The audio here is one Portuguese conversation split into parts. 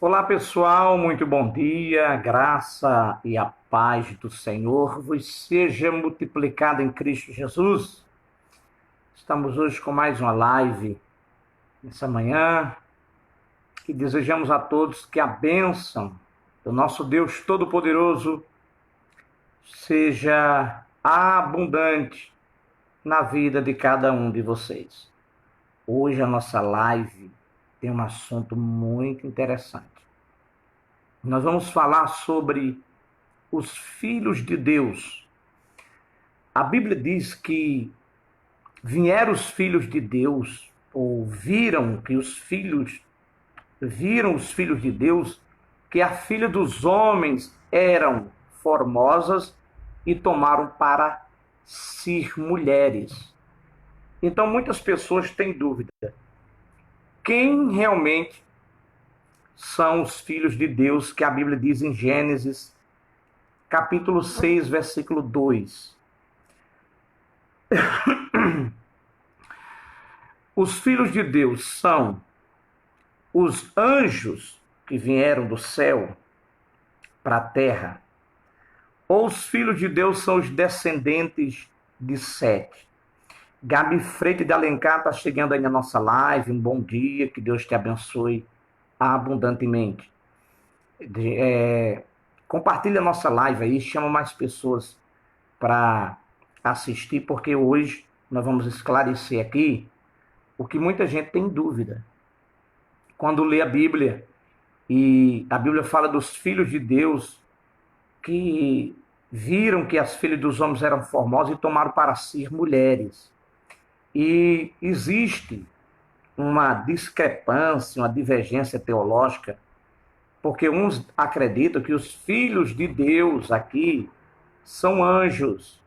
Olá pessoal, muito bom dia, a graça e a paz do Senhor vos seja multiplicada em Cristo Jesus. Estamos hoje com mais uma live nessa manhã e desejamos a todos que a bênção do nosso Deus Todo-Poderoso seja abundante na vida de cada um de vocês. Hoje a nossa live tem um assunto muito interessante. Nós vamos falar sobre os filhos de Deus. A Bíblia diz que vieram os filhos de Deus, ou viram os filhos de Deus, que a filha dos homens eram formosas e tomaram para si mulheres. Então muitas pessoas têm dúvida. Quem realmente são os filhos de Deus que a Bíblia diz em Gênesis capítulo 6, versículo 2. Os filhos de Deus são os anjos que vieram do céu para a terra, ou os filhos de Deus são os descendentes de Sete? Gabi Freitas de Alencar está chegando aí na nossa live. Um bom dia, que Deus te abençoe abundantemente. Compartilha a nossa live aí, chama mais pessoas para assistir, porque hoje nós vamos esclarecer aqui o que muita gente tem dúvida. Quando lê a Bíblia, e a Bíblia fala dos filhos de Deus que viram que as filhas dos homens eram formosas e tomaram para si mulheres. E existe uma discrepância, uma divergência teológica, porque uns acreditam que os filhos de Deus aqui são anjos.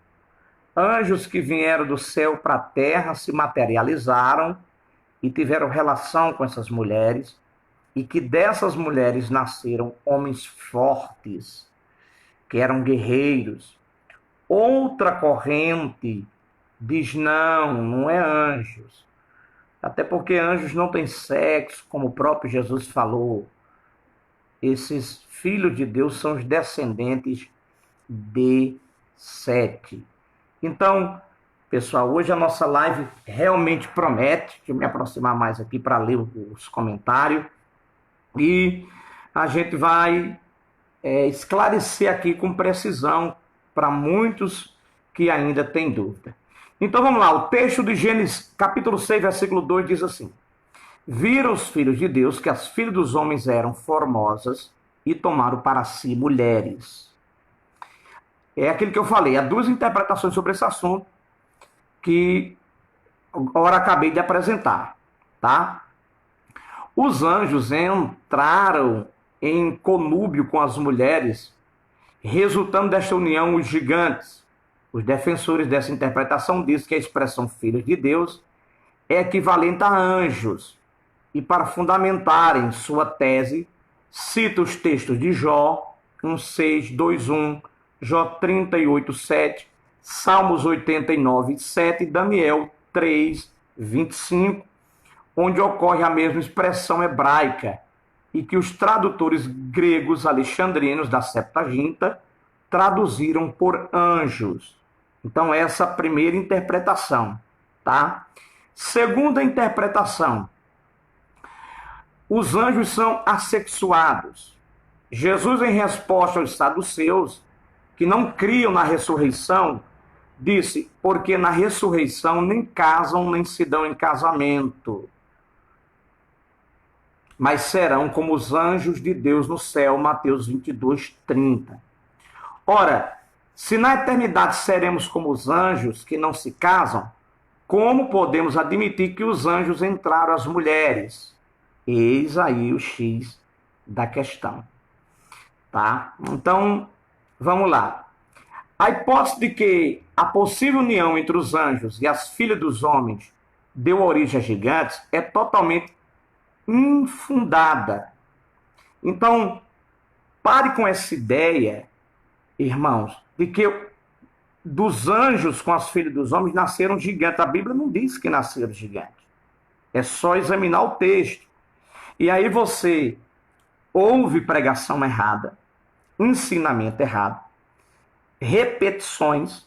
Anjos que vieram do céu para a terra, se materializaram e tiveram relação com essas mulheres, e que dessas mulheres nasceram homens fortes, que eram guerreiros. Outra corrente diz: não é anjos. Até porque anjos não têm sexo, como o próprio Jesus falou. Esses filhos de Deus são os descendentes de Sete. Então, pessoal, hoje a nossa live realmente promete. Deixa eu me aproximar mais aqui para ler os comentários. E a gente vai esclarecer aqui com precisão para muitos que ainda têm dúvida. Então vamos lá, o texto de Gênesis capítulo 6, versículo 2 diz assim: viram os filhos de Deus que as filhas dos homens eram formosas e tomaram para si mulheres. É aquilo que eu falei, há duas interpretações sobre esse assunto que agora acabei de apresentar, tá? Os anjos entraram em conúbio com as mulheres, resultando desta união os gigantes. Os defensores dessa interpretação dizem que a expressão filhos de Deus é equivalente a anjos. E para fundamentarem sua tese, cita os textos de Jó 1,6, 2,1, Jó 38, 7, Salmos 89, 7 e Daniel 3, 25, onde ocorre a mesma expressão hebraica e que os tradutores gregos alexandrinos da Septuaginta traduziram por anjos. Então, essa é a primeira interpretação, tá? Segunda interpretação: os anjos são assexuados. Jesus, em resposta aos saduceus, que não criam na ressurreição, disse: porque na ressurreição nem casam nem se dão em casamento, mas serão como os anjos de Deus no céu. Mateus 22, 30. Ora, se na eternidade seremos como os anjos que não se casam, como podemos admitir que os anjos entraram às mulheres? Eis aí o X da questão. Tá? Então, vamos lá. A hipótese de que a possível união entre os anjos e as filhas dos homens deu origem a gigantes é totalmente infundada. Então, pare com essa ideia, irmãos, de que dos anjos com as filhas dos homens nasceram gigantes. A Bíblia não diz que nasceram gigantes. É só examinar o texto. E aí você houve pregação errada, ensinamento errado, repetições,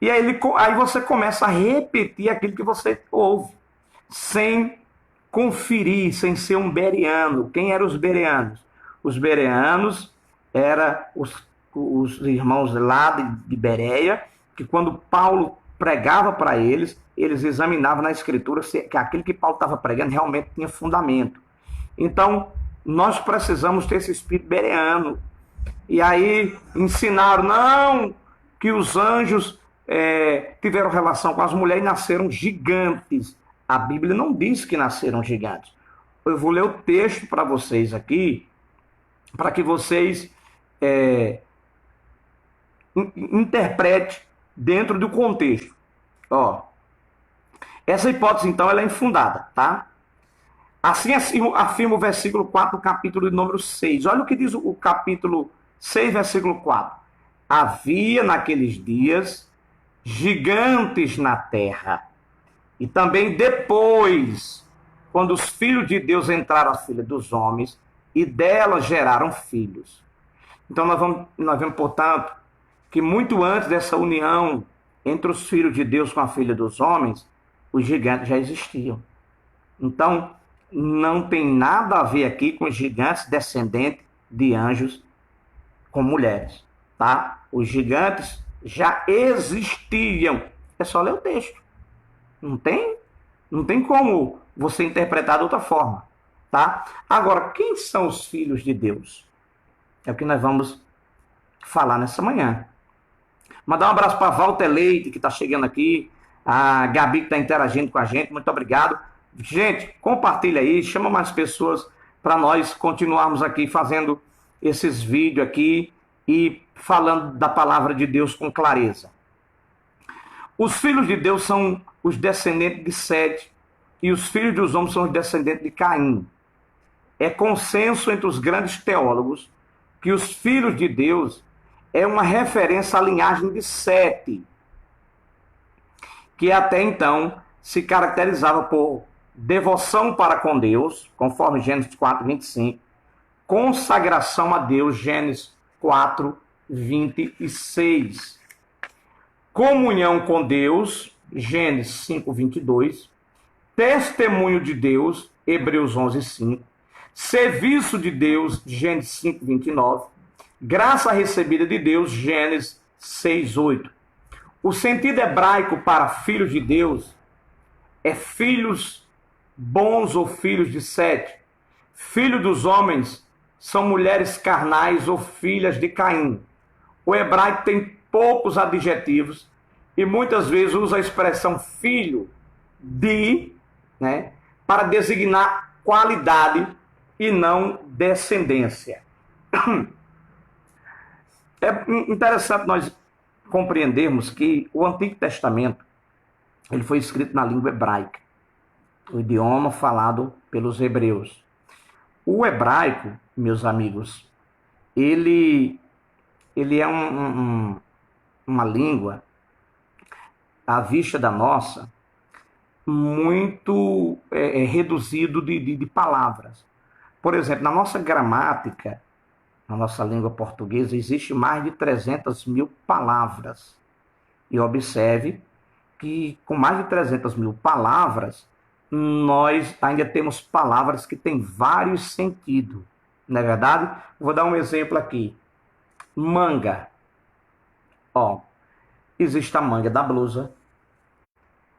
e aí você começa a repetir aquilo que você ouve, sem conferir, sem ser um bereano. Quem eram os bereanos? Os bereanos eram os irmãos lá de Bereia, que quando Paulo pregava para eles, eles examinavam na escritura se que aquilo que Paulo estava pregando realmente tinha fundamento. Então, nós precisamos ter esse espírito bereano. E aí ensinaram, não, que os anjos tiveram relação com as mulheres e nasceram gigantes. A Bíblia não diz que nasceram gigantes. Eu vou ler o texto para vocês aqui, para que vocês interpretem dentro do contexto. Ó, essa hipótese, então, ela é infundada, tá? Assim afirma o versículo 4 do capítulo de número 6. Olha o que diz o capítulo 6, versículo 4. Havia naqueles dias gigantes na terra. E também depois, quando os filhos de Deus entraram às filhas dos homens, e delas geraram filhos. Então nós vemos, portanto, que muito antes dessa união entre os filhos de Deus com a filha dos homens, os gigantes já existiam. Então, não tem nada a ver aqui com os gigantes descendentes de anjos com mulheres, tá? Os gigantes já existiam. É só ler o texto. Não tem como você interpretar de outra forma, tá? Agora, quem são os filhos de Deus? É o que nós vamos falar nessa manhã. Mandar um abraço para Walter Leite, que está chegando aqui, a Gabi, que está interagindo com a gente, muito obrigado. Gente, compartilha aí, chama mais pessoas para nós continuarmos aqui fazendo esses vídeos aqui e falando da palavra de Deus com clareza. Os filhos de Deus são os descendentes de Sete e os filhos dos homens são os descendentes de Caim. É consenso entre os grandes teólogos que os filhos de Deus é uma referência à linhagem de Sete, que até então se caracterizava por devoção para com Deus, conforme Gênesis 4, 25, consagração a Deus, Gênesis 4, 26, comunhão com Deus, Gênesis 5, 22, testemunho de Deus, Hebreus 11, 5, serviço de Deus, Gênesis 5, 29, graça recebida de Deus, Gênesis 6, 8. O sentido hebraico para filhos de Deus é filhos bons ou filhos de Sete. Filho dos homens são mulheres carnais ou filhas de Caim. O hebraico tem poucos adjetivos e muitas vezes usa a expressão filho de, né, para designar qualidade e não descendência. É interessante nós compreendermos que o Antigo Testamento ele foi escrito na língua hebraica, o idioma falado pelos hebreus. O hebraico, meus amigos, ele é uma língua, à vista da nossa, muito reduzido de palavras. Por exemplo, na nossa gramática, na nossa língua portuguesa, existe mais de 300 mil palavras. E observe que com mais de 300 mil palavras, nós ainda temos palavras que têm vários sentidos. Não é verdade? Vou dar um exemplo aqui. Manga. Ó, existe a manga da blusa,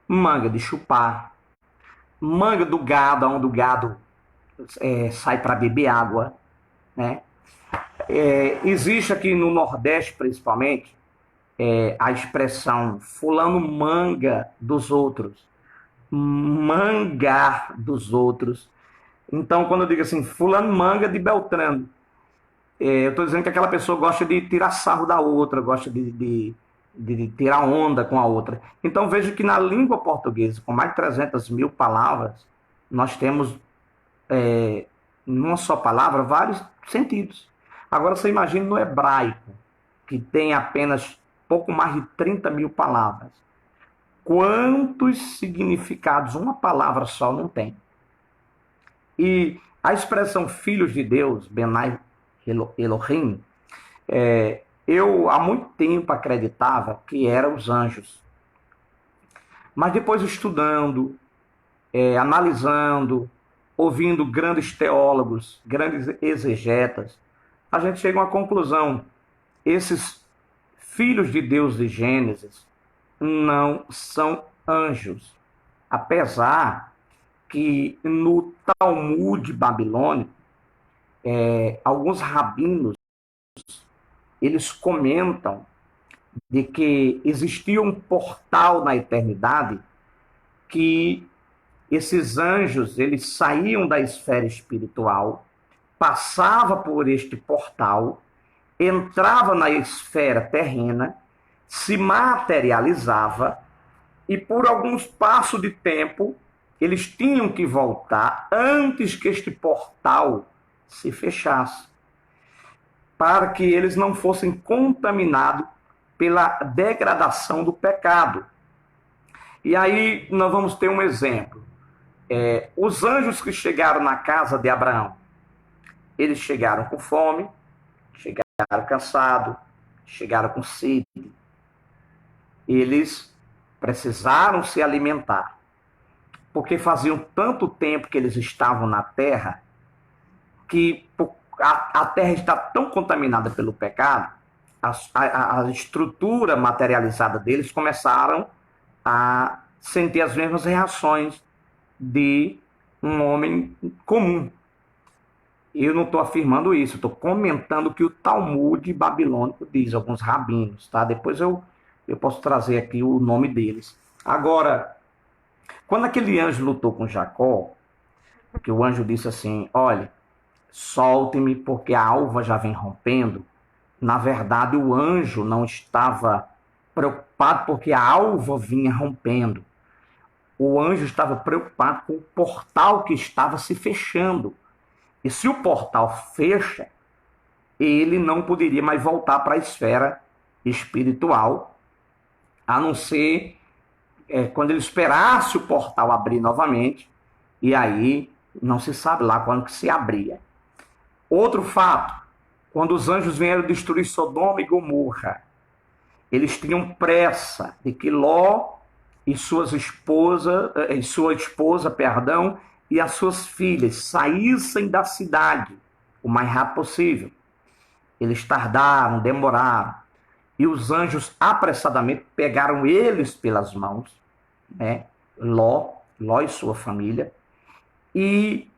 manga de chupar, manga do gado, onde o gado sai para beber água, né? Existe aqui no Nordeste, principalmente, a expressão fulano manga dos outros, mangar dos outros. Então, quando eu digo assim, fulano manga de Beltrano, eu estou dizendo que aquela pessoa gosta de tirar sarro da outra, gosta de tirar onda com a outra. Então, vejo que na língua portuguesa, com mais de 300 mil palavras, nós temos, numa só palavra, vários sentidos. Agora, você imagina no hebraico, que tem apenas pouco mais de 30 mil palavras. Quantos significados uma palavra só não tem? E A expressão filhos de Deus, Benai Elohim, eu há muito tempo acreditava que eram os anjos. Mas depois estudando, analisando, ouvindo grandes teólogos, grandes exegetas, a gente chega a uma conclusão. Esses filhos de Deus de Gênesis não são anjos. Apesar que no Talmud babilônico, alguns rabinos, eles comentam de que existia um portal na eternidade que esses anjos, eles saíam da esfera espiritual, passava por este portal, entrava na esfera terrena, se materializava e por alguns passos de tempo eles tinham que voltar antes que este portal se fechasse, para que eles não fossem contaminados pela degradação do pecado. E aí nós vamos ter um exemplo. Os anjos que chegaram na casa de Abraão, eles chegaram com fome, chegaram cansados, chegaram com sede. Eles precisaram se alimentar, porque faziam tanto tempo que eles estavam na terra, que a terra está tão contaminada pelo pecado, a estrutura materializada deles começaram a sentir as mesmas reações de um homem comum. Eu não estou afirmando isso, estou comentando o que o Talmud babilônico diz, alguns rabinos, tá? Depois eu posso trazer aqui o nome deles. Agora, quando aquele anjo lutou com Jacó, que o anjo disse assim, olha, solte-me porque a alva já vem rompendo. Na verdade, o anjo não estava preocupado porque a alva vinha rompendo. O anjo estava preocupado com o portal que estava se fechando. E se o portal fecha, ele não poderia mais voltar para a esfera espiritual, a não ser quando ele esperasse o portal abrir novamente, e aí não se sabe lá quando que se abria. Outro fato, quando os anjos vieram destruir Sodoma e Gomorra, eles tinham pressa de que Ló e sua esposa, e as suas filhas saíssem da cidade o mais rápido possível. Eles tardaram, demoraram, e os anjos apressadamente pegaram eles pelas mãos, né? Ló e sua família, e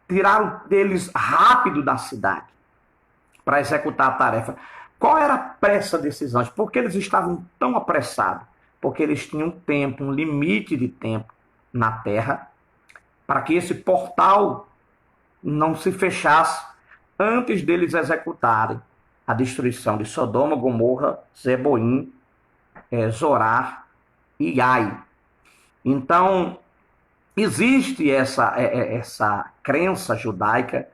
tiraram deles rápido da cidade para executar a tarefa. Qual era a pressa desses anjos? Por que eles estavam tão apressados? Porque eles tinham tempo, um limite de tempo na terra, para que esse portal não se fechasse antes deles executarem a destruição de Sodoma, Gomorra, Zeboim, Zorar e Ai. Então, existe essa crença judaica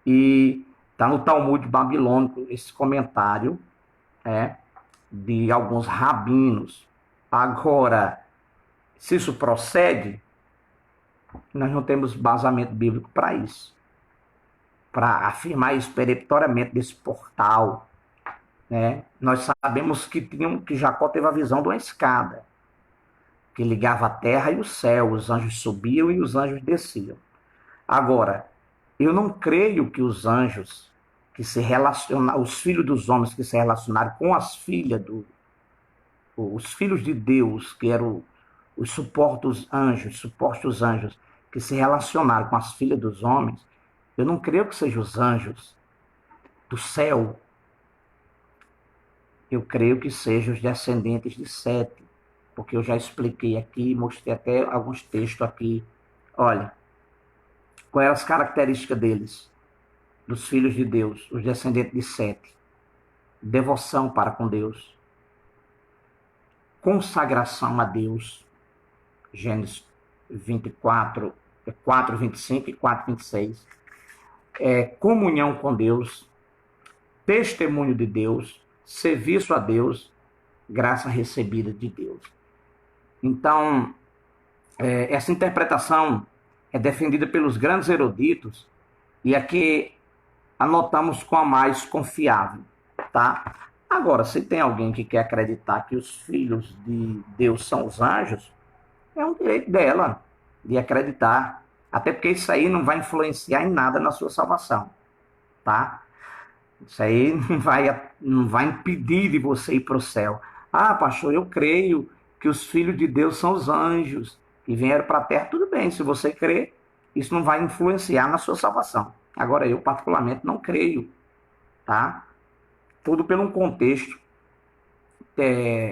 e está no Talmud babilônico esse comentário de alguns rabinos. Agora, se isso procede, nós não temos basamento bíblico para isso, para afirmar isso peremptoriamente desse portal. Nós sabemos que Jacó teve a visão de uma escada que ligava a terra e o céu, os anjos subiam e os anjos desciam. Agora, eu não creio que os anjos que se relacionaram, os filhos dos homens que se relacionaram com as filhas os filhos de Deus, que eram os supostos anjos, que se relacionaram com as filhas dos homens, eu não creio que sejam os anjos do céu. Eu creio que sejam os descendentes de Sete, porque eu já expliquei aqui, mostrei até alguns textos aqui. Olha, quais eram as características deles, dos filhos de Deus, os descendentes de Sete? Devoção para com Deus, consagração a Deus, Gênesis 24, 4, 25 e 4, 26. Comunhão com Deus, testemunho de Deus, serviço a Deus, graça recebida de Deus. Então, essa interpretação é defendida pelos grandes eruditos e a que anotamos com a mais confiável, tá? Agora, se tem alguém que quer acreditar que os filhos de Deus são os anjos, é um direito dela de acreditar. Até porque isso aí não vai influenciar em nada na sua salvação, tá? Isso aí não vai impedir de você ir para o céu. Ah, pastor, eu creio que os filhos de Deus são os anjos que vieram para a terra. Tudo bem, se você crê, isso não vai influenciar na sua salvação. Agora, eu particularmente não creio, tá? Tudo pelo contexto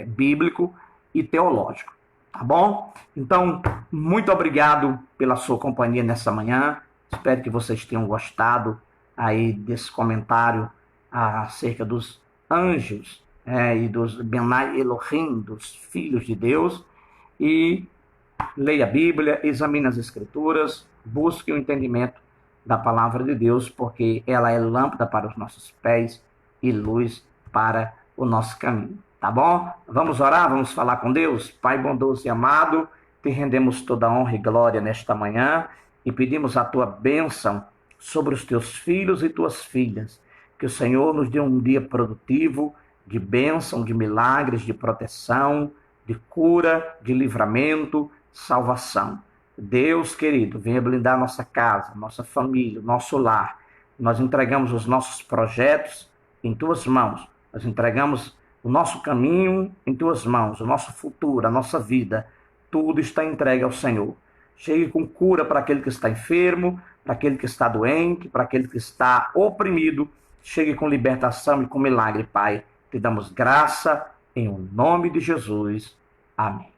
bíblico e teológico, tá bom? Então, muito obrigado pela sua companhia nessa manhã. Espero que vocês tenham gostado aí desse comentário acerca dos anjos e dos Benai Elohim, dos filhos de Deus. E leia a Bíblia, examine as Escrituras, busque o entendimento da palavra de Deus, porque ela é lâmpada para os nossos pés e luz para o nosso caminho. Tá bom? Vamos orar, vamos falar com Deus? Pai bondoso e amado, te rendemos toda a honra e glória nesta manhã e pedimos a tua bênção sobre os teus filhos e tuas filhas. Que o Senhor nos dê um dia produtivo, de bênção, de milagres, de proteção, de cura, de livramento, salvação. Deus querido, venha blindar nossa casa, nossa família, nosso lar. Nós entregamos os nossos projetos em tuas mãos. Nós entregamos o nosso caminho em tuas mãos, o nosso futuro, a nossa vida. Tudo está entregue ao Senhor. Chegue com cura para aquele que está enfermo, para aquele que está doente, para aquele que está oprimido. Chegue com libertação e com milagre, Pai. Te damos graça em o nome de Jesus. Amém.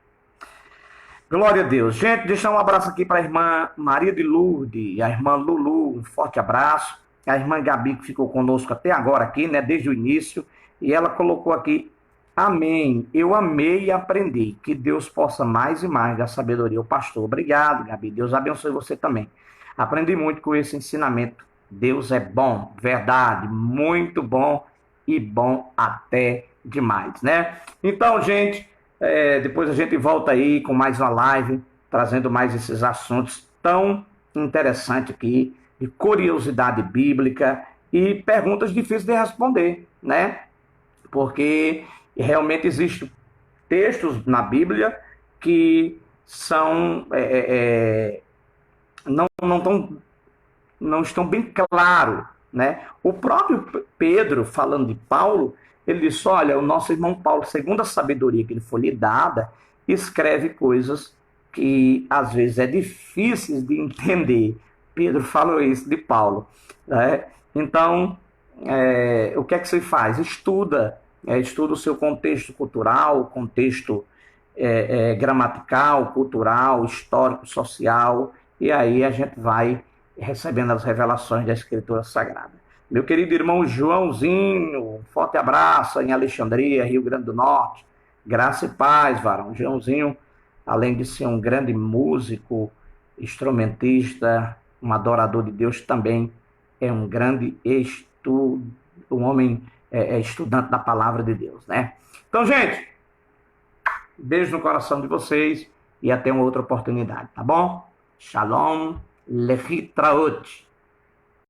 Glória a Deus. Gente, deixa um abraço aqui para a irmã Maria de Lourdes, a irmã Lulu, um forte abraço. A irmã Gabi, que ficou conosco até agora aqui, né, desde o início, e ela colocou aqui, amém, eu amei e aprendi, que Deus possa mais e mais dar sabedoria ao pastor. Obrigado, Gabi, Deus abençoe você também. Aprendi muito com esse ensinamento. Deus é bom, verdade, muito bom e bom até demais, né? Então, gente, depois a gente volta aí com mais uma live, trazendo mais esses assuntos tão interessantes aqui, de curiosidade bíblica e perguntas difíceis de responder, né? Porque realmente existem textos na Bíblia que são não estão bem claros, né? O próprio Pedro, falando de Paulo, ele disse, olha, o nosso irmão Paulo, segundo a sabedoria que ele foi lhe dada, escreve coisas que às vezes é difícil de entender. Pedro falou isso de Paulo, né? Então, o que é que você faz? Estuda o seu contexto cultural, contexto gramatical, cultural, histórico, social, e aí a gente vai recebendo as revelações da Escritura Sagrada. Meu querido irmão Joãozinho, forte abraço em Alexandria, Rio Grande do Norte. Graça e paz, varão. Joãozinho, além de ser um grande músico, instrumentista, um adorador de Deus, também é um grande um homem estudante da palavra de Deus, né? Então, gente, beijo no coração de vocês e até uma outra oportunidade, tá bom? Shalom, lehitraot.